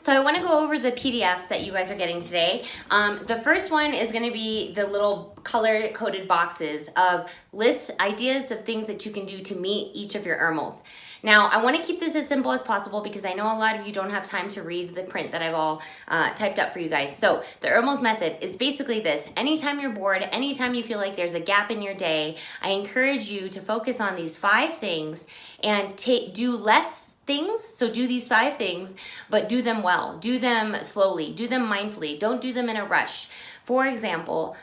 So I want to go over the PDFs that you guys are getting today. The first one is going to be the little color-coded boxes of lists, ideas of things that you can do to meet each of your ERMELS. Now, I want to keep this as simple as possible because I know a lot of you don't have time to read the print that I've all typed up for you guys. So the ERMELS method is basically this. Anytime you're bored, anytime you feel like there's a gap in your day, I encourage you to focus on these 5 things and do less things. So do these 5 things, but do them well. Do them slowly. Do them mindfully. Don't do them in a rush. For example,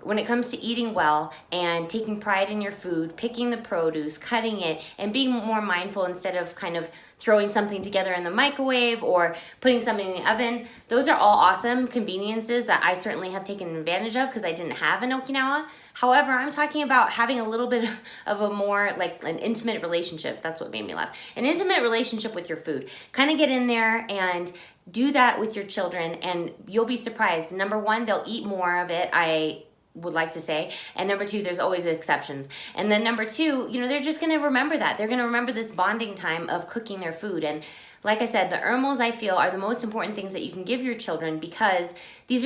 when it comes to eating well and taking pride in your food, picking the produce, cutting it, and being more mindful instead of kind of throwing something together in the microwave or putting something in the oven, those are all awesome conveniences that I certainly have taken advantage of because I didn't have in Okinawa. However, I'm talking about having a little bit of a more like an intimate relationship. That's what made me laugh. An intimate relationship with your food. Kind of get in there and do that with your children and you'll be surprised. Number 1, they'll eat more of it, I would like to say. And number 2, there's always exceptions. And then number 2, you know, they're just gonna remember that. They're gonna remember this bonding time of cooking their food. And like I said, the ERMELS I feel are the most important things that you can give your children because this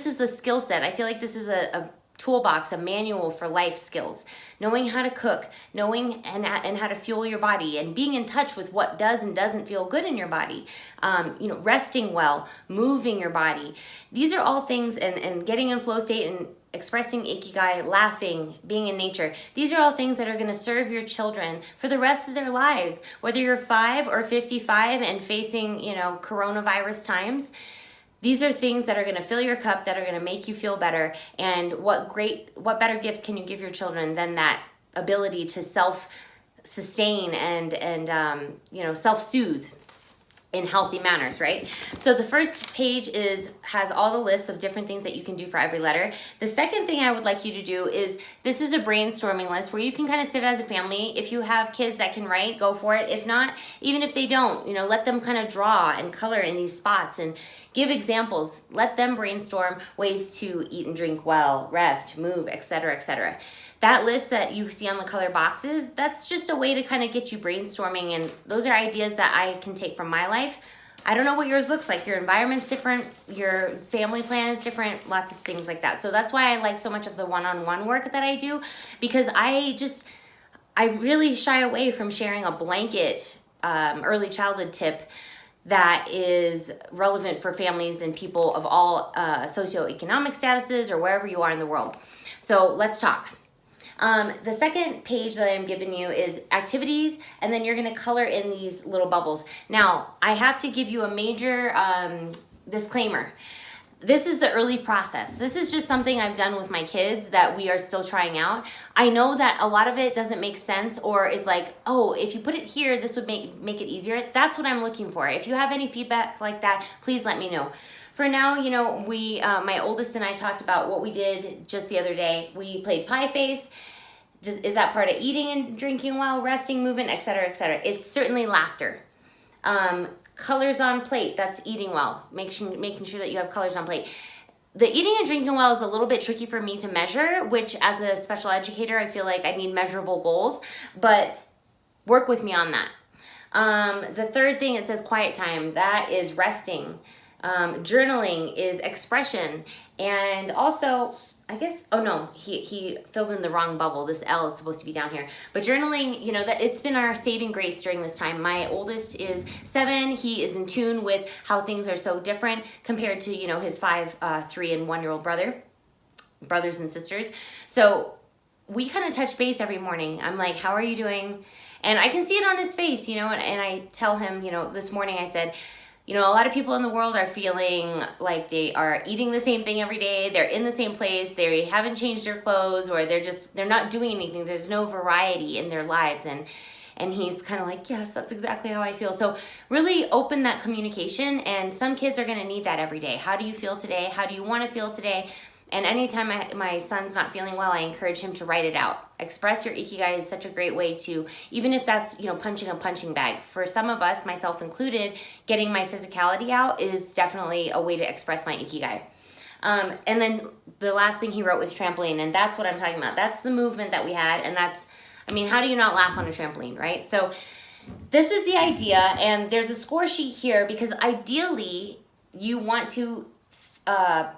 is the skill set. I feel like this is a toolbox, a manual for life skills. Knowing how to cook, knowing and how to fuel your body, and being in touch with what does and doesn't feel good in your body. You know, resting well, moving your body. These are all things, and getting in flow state and expressing ikigai, laughing, being in nature. These are all things that are going to serve your children for the rest of their lives. Whether you're 5 or 55 and facing, you know, coronavirus times, these are things that are going to fill your cup, that are going to make you feel better. And what better gift can you give your children than that ability to self-sustain and you know, self-soothe in healthy manners, right? So the first page has all the lists of different things that you can do for every letter. The second thing I would like you to do is, this is a brainstorming list where you can kind of sit as a family. If you have kids that can write, go for it. If not, even if they don't, you know, let them kind of draw and color in these spots and give examples. Let them brainstorm ways to eat and drink well, rest, move, etc., etc. That list that you see on the color boxes, that's just a way to kind of get you brainstorming, and those are ideas that I can take from my life. I don't know what yours looks like. Your environment's different, your family plan is different, lots of things like that. So that's why I like so much of the one-on-one work that I do, because I really shy away from sharing a blanket early childhood tip that is relevant for families and people of all socioeconomic statuses or wherever you are in the world. So let's talk. The second page that I'm giving you is activities, and then you're going to color in these little bubbles. Now, I have to give you a major disclaimer. This is the early process. This is just something I've done with my kids that we are still trying out. I know that a lot of it doesn't make sense or is like, oh, if you put it here, this would make it easier. That's what I'm looking for. If you have any feedback like that, please let me know. For now, you know, my oldest and I talked about what we did just the other day. We played pie face. Is that part of eating and drinking well, resting, movement, etc., etc.? It's certainly laughter. Colors on plate, that's eating well. Making sure that you have colors on plate. The eating and drinking well is a little bit tricky for me to measure, which as a special educator, I feel like I need measurable goals, but work with me on that. The third thing, it says quiet time. That is resting. Journaling is expression. And also, I guess, oh no, he filled in the wrong bubble. This L is supposed to be down here. But journaling, you know, that it's been our saving grace during this time. My oldest is 7. He is in tune with how things are so different compared to, you know, his 5, 3, and 1-year-old brothers and sisters. So we kind of touch base every morning. I'm like, how are you doing? And I can see it on his face, you know, and I tell him, you know, this morning I said, you know, a lot of people in the world are feeling like they are eating the same thing every day. They're in the same place. They haven't changed their clothes, or they're not doing anything. There's no variety in their lives. And he's kind of like, yes, that's exactly how I feel. So really open that communication. And some kids are going to need that every day. How do you feel today? How do you want to feel today? And anytime my son's not feeling well, I encourage him to write it out. Express your ikigai is such a great way to, even if that's, you know, punching a punching bag. For some of us, myself included, getting my physicality out is definitely a way to express my ikigai. And then the last thing he wrote was trampoline, and that's what I'm talking about. That's the movement that we had, and that's, I mean, how do you not laugh on a trampoline, right? So this is the idea, and there's a score sheet here because ideally you want to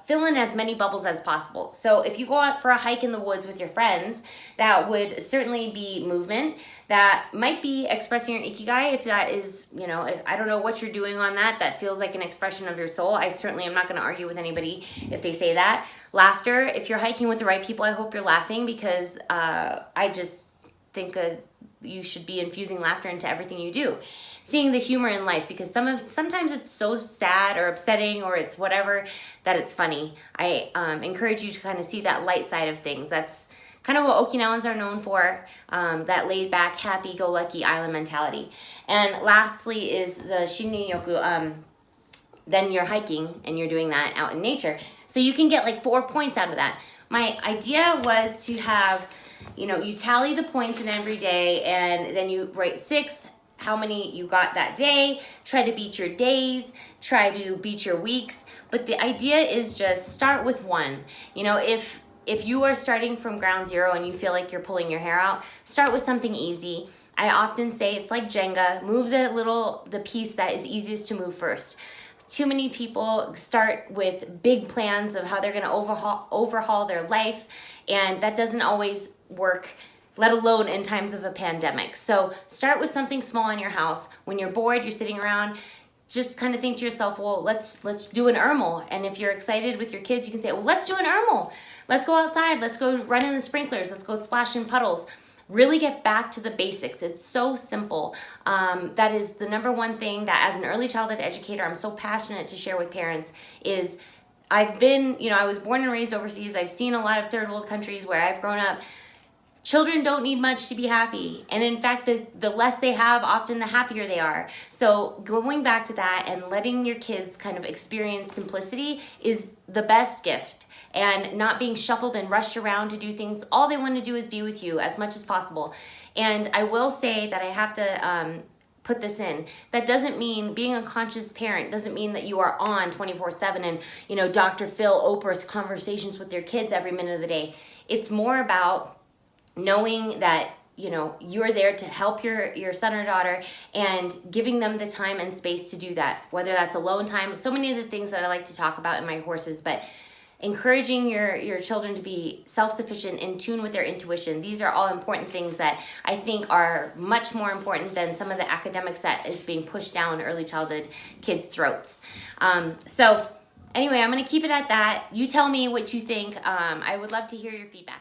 fill in as many bubbles as possible. So if you go out for a hike in the woods with your friends, that would certainly be movement. That might be expressing your ikigai if that is, if, I don't know what you're doing on that. That feels like an expression of your soul. I certainly am not going to argue with anybody if they say that. Laughter, if you're hiking with the right people, I hope you're laughing because I just think you should be infusing laughter into everything you do. Seeing the humor in life, because sometimes it's so sad or upsetting or it's whatever that it's funny. I encourage you to kind of see that light side of things. That's kind of what Okinawans are known for, that laid back, happy-go-lucky island mentality. And lastly is the shinrin-yoku. Then you're hiking and you're doing that out in nature. So you can get like 4 points out of that. My idea was to have, you tally the points in every day and then you write 6, how many you got that day, try to beat your days, try to beat your weeks. But the idea is just start with 1. If you are starting from ground zero and you feel like you're pulling your hair out, start with something easy. I often say it's like Jenga, move the piece that is easiest to move first. Too many people start with big plans of how they're gonna overhaul their life, and that doesn't always work, let alone in times of a pandemic. So start with something small in your house. When you're bored, you're sitting around, just kind of think to yourself, well, let's do an ERMEL. And if you're excited with your kids, you can say, well, let's do an ERMEL. Let's go outside, let's go run in the sprinklers, let's go splash in puddles. Really get back to the basics. It's so simple. That is the number one thing that as an early childhood educator, I'm so passionate to share with parents is I was born and raised overseas. I've seen a lot of third world countries where I've grown up. Children don't need much to be happy. And in fact, the less they have, often the happier they are. So going back to that and letting your kids kind of experience simplicity is the best gift. And not being shuffled and rushed around to do things. All they want to do is be with you as much as possible. And I will say that I have to put this in. That doesn't mean being a conscious parent doesn't mean that you are on 24/7 and Dr. Phil Oprah's conversations with your kids every minute of the day. It's more about knowing that you're there to help your son or daughter and giving them the time and space to do that, whether that's alone time. So many of the things that I like to talk about in my courses, but encouraging your children to be self-sufficient, in tune with their intuition. These are all important things that I think are much more important than some of the academics that is being pushed down early childhood kids' throats. So anyway, I'm going to keep it at that. You tell me what you think. I would love to hear your feedback.